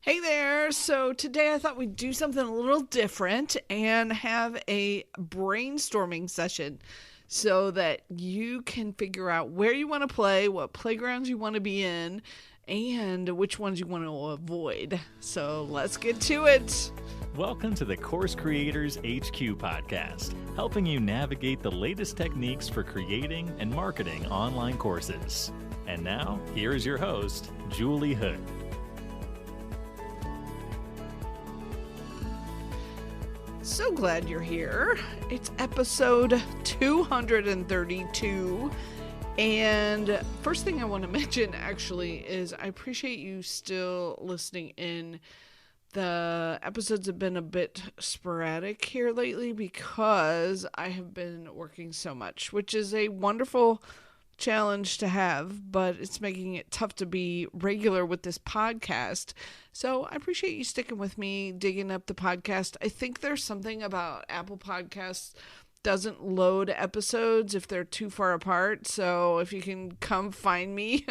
Hey there. So today I thought we'd do something a little different and have a brainstorming session so that you can figure out where you want to play, what playgrounds you want to be in, and which ones you want to avoid. So let's get to it. Welcome to the Course Creators HQ podcast, helping you navigate the latest techniques for creating and marketing online courses. And now, here is your host, Julie Hood. So glad you're here. It's episode 232. And first thing I want to mention actually is I appreciate you still listening in. The episodes have been a bit sporadic here lately because I have been working so much, which is a wonderful challenge to have, but it's making it tough to be regular with this podcast. So I appreciate you sticking with me, digging up the podcast. I think there's something about Apple Podcasts doesn't load episodes if they're too far apart. So if you can come find me,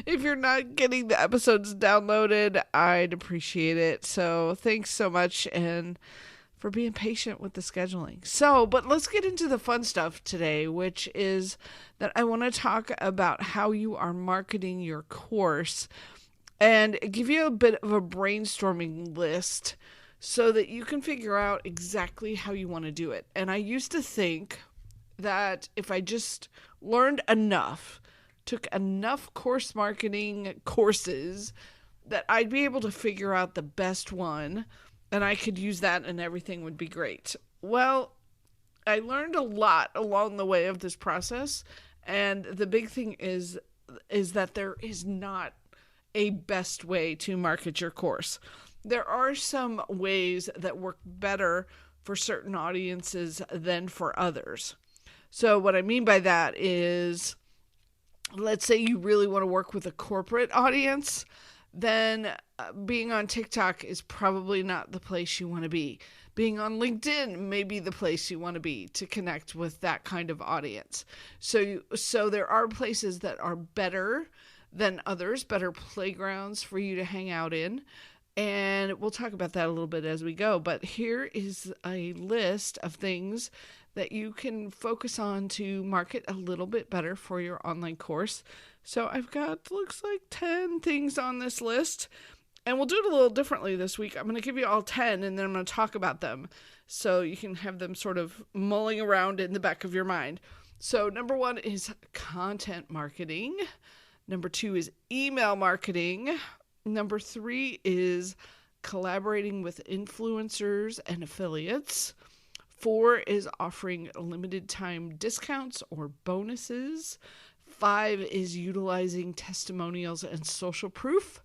if you're not getting the episodes downloaded, I'd appreciate it. So thanks so much and for being patient with the scheduling. But let's get into the fun stuff today, which is that I want to talk about how you are marketing your course and give you a bit of a brainstorming list so that you can figure out exactly how you want to do it. And I used to think that if I just learned enough, took enough course marketing courses, that I'd be able to figure out the best one and I could use that and everything would be great. Well, I learned a lot along the way of this process. And the big thing is that there is not a best way to market your course. There are some ways that work better for certain audiences than for others. So what I mean by that is, let's say you really want to work with a corporate audience, then being on TikTok is probably not the place you want to be. Being on LinkedIn may be the place you want to be to connect with that kind of audience. So there are places that are better than others, better playgrounds for you to hang out in. And we'll talk about that a little bit as we go. But here is a list of things that you can focus on to market a little bit better for your online course. So I've got, looks like 10 things on this list. And we'll do it a little differently this week. I'm going to give you all 10 and then I'm going to talk about them so you can have them sort of mulling around in the back of your mind. So number 1 is content marketing. Number 2 is email marketing. Number 3 is collaborating with influencers and affiliates. 4 is offering limited time discounts or bonuses. 5 is utilizing testimonials and social proof.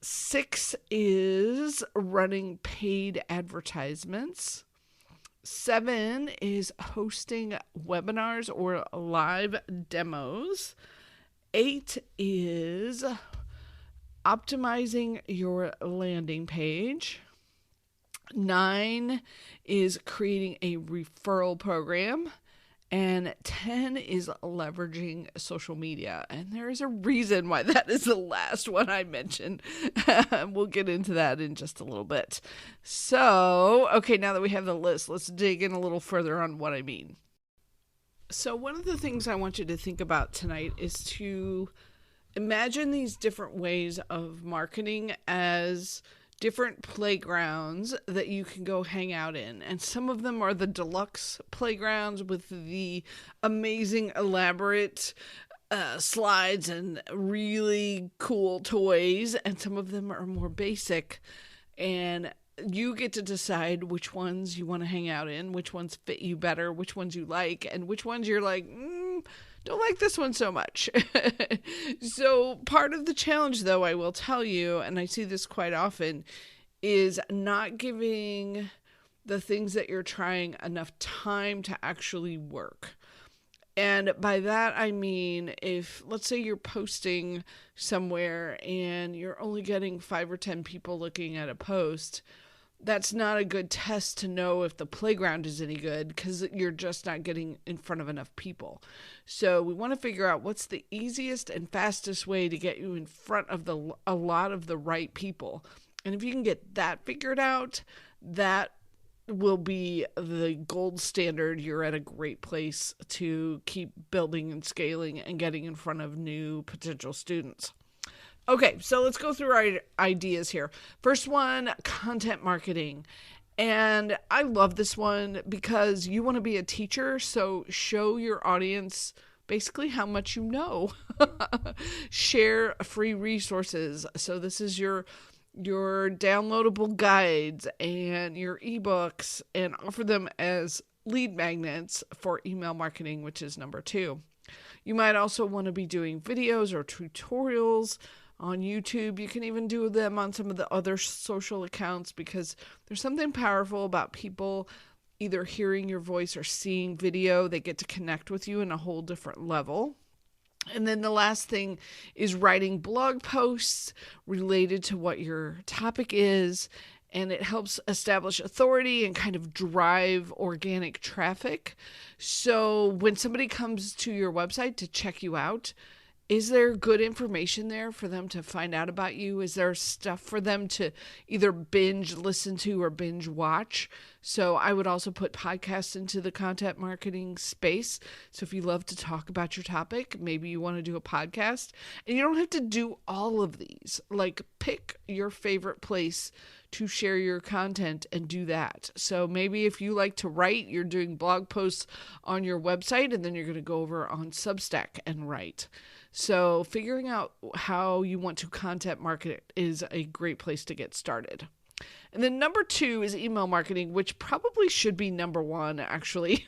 6 is running paid advertisements. 7 is hosting webinars or live demos. 8 is optimizing your landing page. 9 is creating a referral program. And 10 is leveraging social media. And there is a reason why that is the last one I mentioned. We'll get into that in just a little bit. So, okay, now that we have the list, let's dig in a little further on what I mean. So one of the things I want you to think about tonight is to imagine these different ways of marketing as different playgrounds that you can go hang out in. And some of them are the deluxe playgrounds with the amazing, elaborate slides and really cool toys. And some of them are more basic. And you get to decide which ones you want to hang out in, which ones fit you better, which ones you like, and which ones you're like, don't like this one so much. So part of the challenge, though, I will tell you, and I see this quite often, is not giving the things that you're trying enough time to actually work. And by that, I mean, if, let's say you're posting somewhere and you're only getting 5 or 10 people looking at a post, that's not a good test to know if the playground is any good because you're just not getting in front of enough people. So we want to figure out what's the easiest and fastest way to get you in front of a lot of the right people. And if you can get that figured out, that will be the gold standard. You're at a great place to keep building and scaling and getting in front of new potential students. Okay, so let's go through our ideas here. First one, content marketing. And I love this one because you want to be a teacher, so show your audience basically how much you know. Share free resources. So this is your downloadable guides and your ebooks, and offer them as lead magnets for email marketing, which is number 2. You might also want to be doing videos or tutorials on YouTube. You can even do them on some of the other social accounts because there's something powerful about people either hearing your voice or seeing video. They get to connect with you in a whole different level. And then the last thing is writing blog posts related to what your topic is, and it helps establish authority and kind of drive organic traffic. So when somebody comes to your website to check you out, is there good information there for them to find out about you? Is there stuff for them to either binge listen to or binge watch? So I would also put podcasts into the content marketing space. So if you love to talk about your topic, maybe you want to do a podcast. And you don't have to do all of these. Like, pick your favorite place to share your content and do that. So maybe if you like to write, you're doing blog posts on your website, and then you're going to go over on Substack and write. So figuring out how you want to content market is a great place to get started. And then number 2 is email marketing, which probably should be number 1, actually,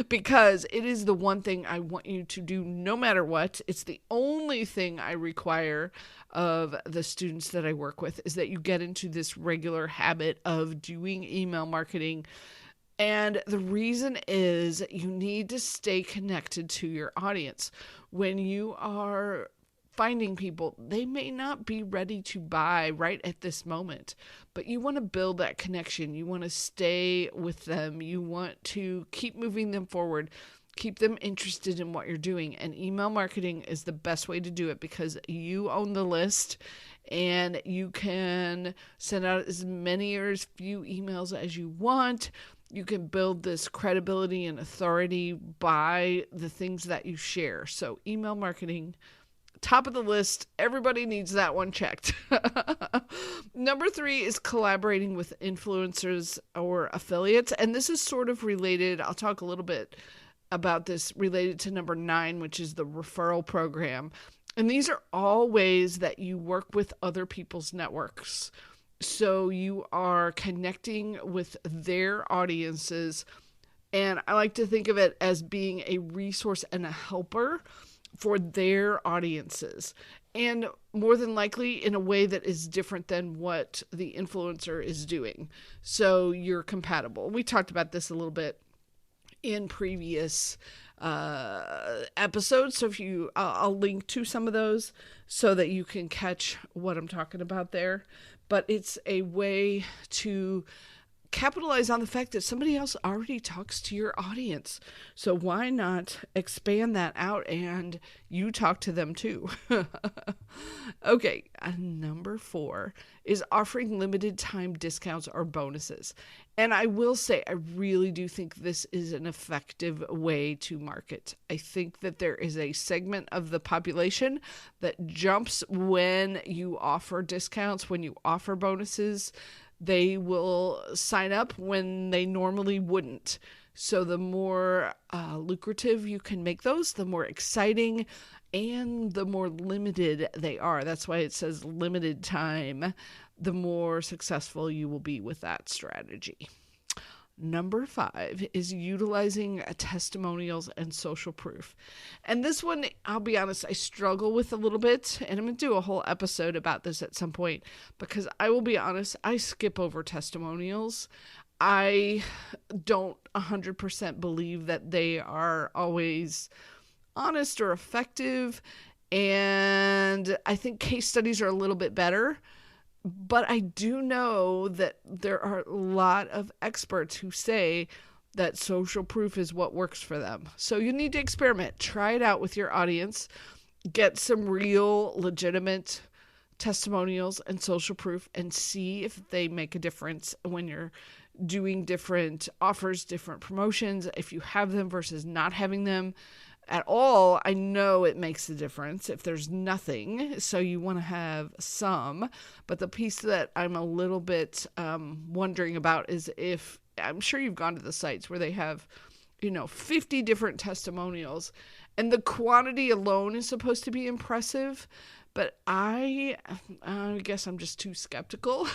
because it is the one thing I want you to do no matter what. It's the only thing I require of the students that I work with, is that you get into this regular habit of doing email marketing. And the reason is you need to stay connected to your audience. When you are finding people, they may not be ready to buy right at this moment, but you want to build that connection. You want to stay with them. You want to keep moving them forward, keep them interested in what you're doing. And email marketing is the best way to do it because you own the list and you can send out as many or as few emails as you want. You can build this credibility and authority by the things that you share. So email marketing, top of the list. Everybody needs that one checked. Number 3 is collaborating with influencers or affiliates. And this is sort of related. I'll talk a little bit about this related to number 9, which is the referral program. And these are all ways that you work with other people's networks. So you are connecting with their audiences. And I like to think of it as being a resource and a helper for their audiences. And more than likely in a way that is different than what the influencer is doing. So you're compatible. We talked about this a little bit in previous episodes. So if I'll link to some of those so that you can catch what I'm talking about there. But it's a way to capitalize on the fact that somebody else already talks to your audience. So why not expand that out and you talk to them too? Okay, number 4 is offering limited time discounts or bonuses. And I will say, I really do think this is an effective way to market. I think that there is a segment of the population that jumps when you offer discounts, when you offer bonuses. They will sign up when they normally wouldn't. So the more lucrative you can make those, the more exciting and the more limited they are. That's why it says limited time. The more successful you will be with that strategy. Number 5 is utilizing testimonials and social proof. And this one, I'll be honest, I struggle with a little bit. And I'm going to do a whole episode about this at some point because I will be honest, I skip over testimonials. I don't 100% believe that they are always honest or effective. And I think case studies are a little bit better. But I do know that there are a lot of experts who say that social proof is what works for them. So you need to experiment. Try it out with your audience. Get some real, legitimate testimonials and social proof and see if they make a difference when you're doing different offers, different promotions, if you have them versus not having them at all. I know it makes a difference if there's nothing, so you want to have some. But the piece that I'm a little bit wondering about is if, I'm sure you've gone to the sites where they have 50 different testimonials, and the quantity alone is supposed to be impressive. But I guess I'm just too skeptical.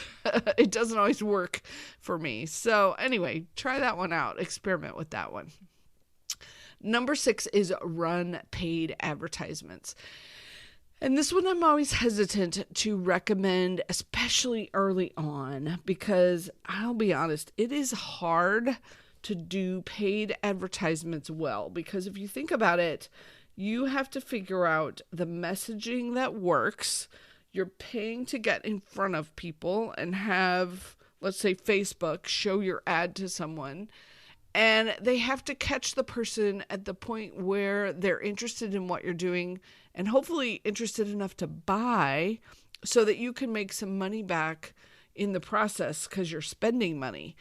It doesn't always work for me. So anyway, try that one out. Experiment with that one. Number 6 is run paid advertisements. And this one I'm always hesitant to recommend, especially early on, because I'll be honest, it is hard to do paid advertisements well. Because if you think about it, you have to figure out the messaging that works. You're paying to get in front of people and have, let's say, Facebook show your ad to someone. And they have to catch the person at the point where they're interested in what you're doing and hopefully interested enough to buy so that you can make some money back in the process because you're spending money.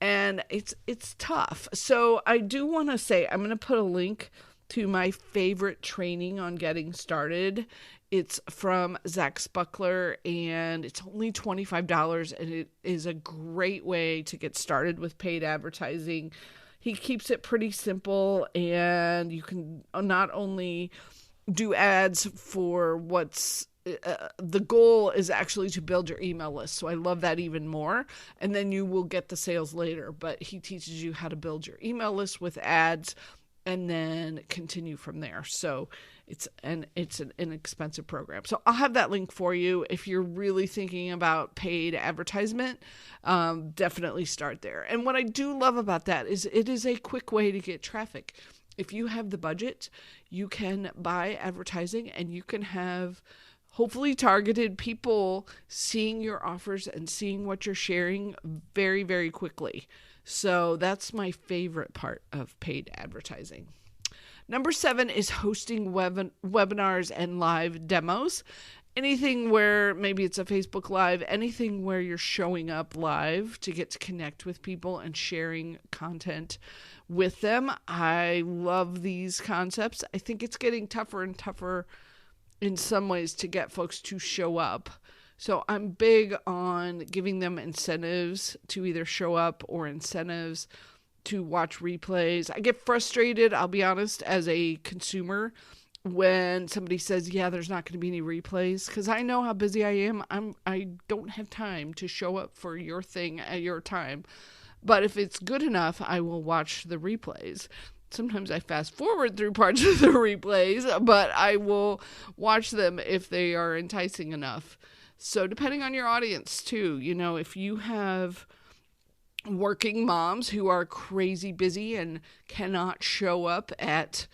And it's tough. So I do want to say, I'm going to put a link to my favorite training on getting started. It's from Zach Spuckler, and it's only $25, and it is a great way to get started with paid advertising. He keeps it pretty simple, and you can not only do ads for what's the goal is actually to build your email list. So I love that even more. And then you will get the sales later, but he teaches you how to build your email list with ads and then continue from there. So it's an inexpensive program. So I'll have that link for you. If you're really thinking about paid advertisement, definitely start there. And what I do love about that is it is a quick way to get traffic. If you have the budget, you can buy advertising and you can have hopefully targeted people seeing your offers and seeing what you're sharing very, very quickly. So that's my favorite part of paid advertising. Number 7 is hosting webinars and live demos. Anything where maybe it's a Facebook Live, anything where you're showing up live to get to connect with people and sharing content with them. I love these concepts. I think it's getting tougher and tougher in some ways to get folks to show up. So I'm big on giving them incentives to either show up or incentives to watch replays. I get frustrated, I'll be honest, as a consumer when somebody says, yeah, there's not going to be any replays, because I know how busy I am. I don't have time to show up for your thing at your time. But if it's good enough, I will watch the replays. Sometimes I fast forward through parts of the replays, but I will watch them if they are enticing enough. So depending on your audience too, if you have working moms who are crazy busy and cannot show up at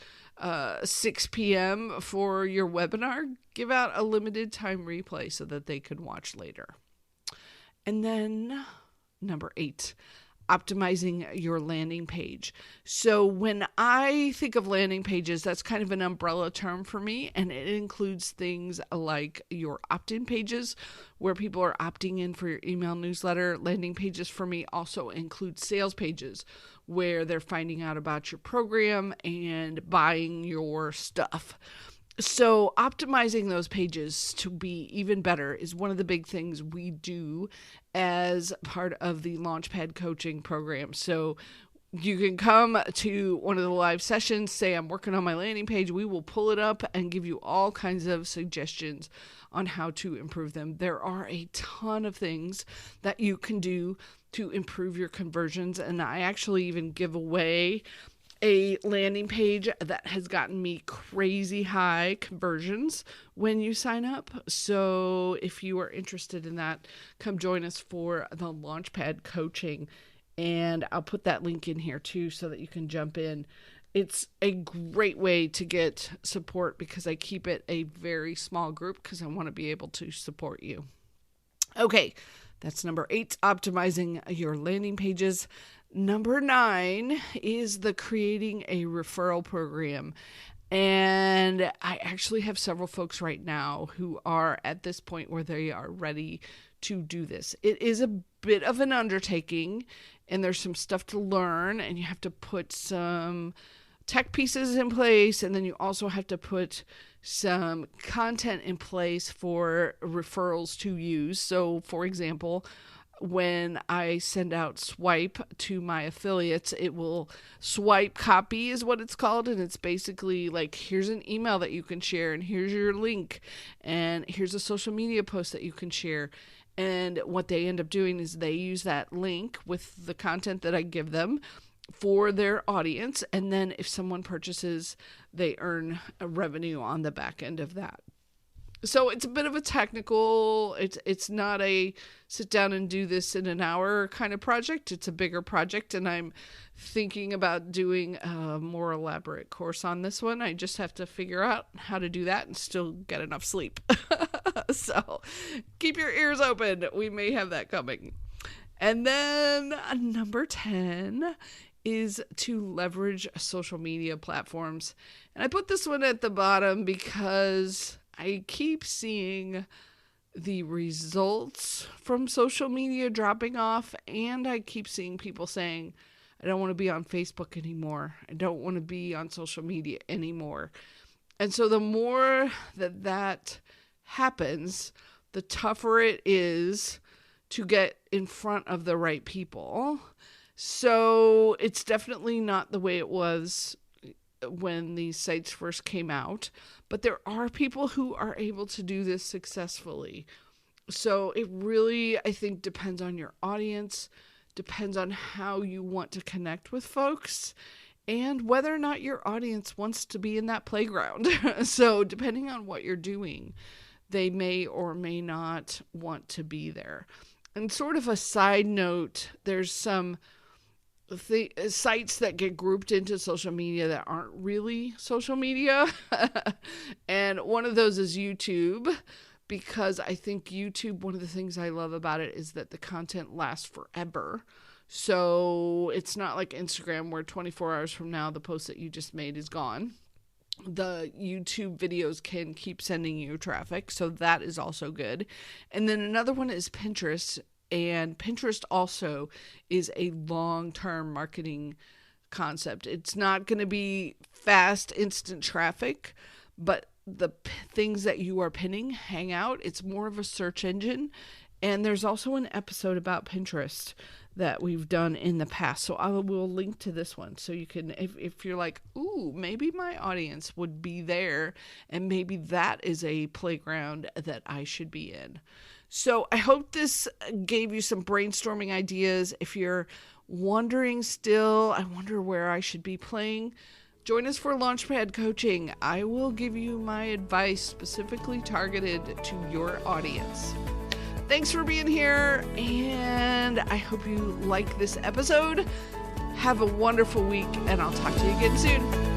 6 p.m. for your webinar, give out a limited time replay so that they can watch later. And then number 8, optimizing your landing page. So when I think of landing pages, that's kind of an umbrella term for me, and it includes things like your opt-in pages where people are opting in for your email newsletter. Landing pages for me also include sales pages where they're finding out about your program and buying your stuff. So optimizing those pages to be even better is one of the big things we do as part of the Launchpad coaching program. So you can come to one of the live sessions, say I'm working on my landing page. We will pull it up and give you all kinds of suggestions on how to improve them. There are a ton of things that you can do to improve your conversions. And I actually even give away a landing page that has gotten me crazy high conversions when you sign up. So if you are interested in that, come join us for the Launchpad coaching. And I'll put that link in here too so that you can jump in. It's a great way to get support because I keep it a very small group because I want to be able to support you. Okay, that's number 8, optimizing your landing pages. Number 9 is the creating a referral program. And I actually have several folks right now who are at this point where they are ready to do this. It is a bit of an undertaking, and there's some stuff to learn, and you have to put some tech pieces in place, and then you also have to put some content in place for referrals to use. So, for example, when I send out swipe to my affiliates, it will swipe copy is what it's called. And it's basically like, here's an email that you can share, and here's your link, and here's a social media post that you can share. And what they end up doing is they use that link with the content that I give them for their audience. And then if someone purchases, they earn a revenue on the back end of that. So it's a bit of a technical, it's not a sit down and do this in an hour kind of project. It's a bigger project, and I'm thinking about doing a more elaborate course on this one. I just have to figure out how to do that and still get enough sleep. So keep your ears open. We may have that coming. And then number 10 is to leverage social media platforms. And I put this one at the bottom because I keep seeing the results from social media dropping off, and I keep seeing people saying, I don't want to be on Facebook anymore. I don't want to be on social media anymore. And so the more that happens, the tougher it is to get in front of the right people. So it's definitely not the way it was when these sites first came out, but there are people who are able to do this successfully. So it really, I think, depends on your audience, depends on how you want to connect with folks, and whether or not your audience wants to be in that playground. So depending on what you're doing, they may or may not want to be there. And sort of a side note, there's some sites that get grouped into social media that aren't really social media. And one of those is YouTube, because I think YouTube, one of the things I love about it is that the content lasts forever. So it's not like Instagram where 24 hours from now, the post that you just made is gone. The YouTube videos can keep sending you traffic. So that is also good. And then another one is Pinterest. And Pinterest also is a long-term marketing concept. It's not going to be fast, instant traffic, but the things that you are pinning hang out. It's more of a search engine. And there's also an episode about Pinterest that we've done in the past. So I will link to this one. So you can, if you're like, ooh, maybe my audience would be there, and maybe that is a playground that I should be in. So I hope this gave you some brainstorming ideas. If you're wondering still, I wonder where I should be playing, join us for Launchpad Coaching. I will give you my advice specifically targeted to your audience. Thanks for being here, and I hope you like this episode. Have a wonderful week, and I'll talk to you again soon.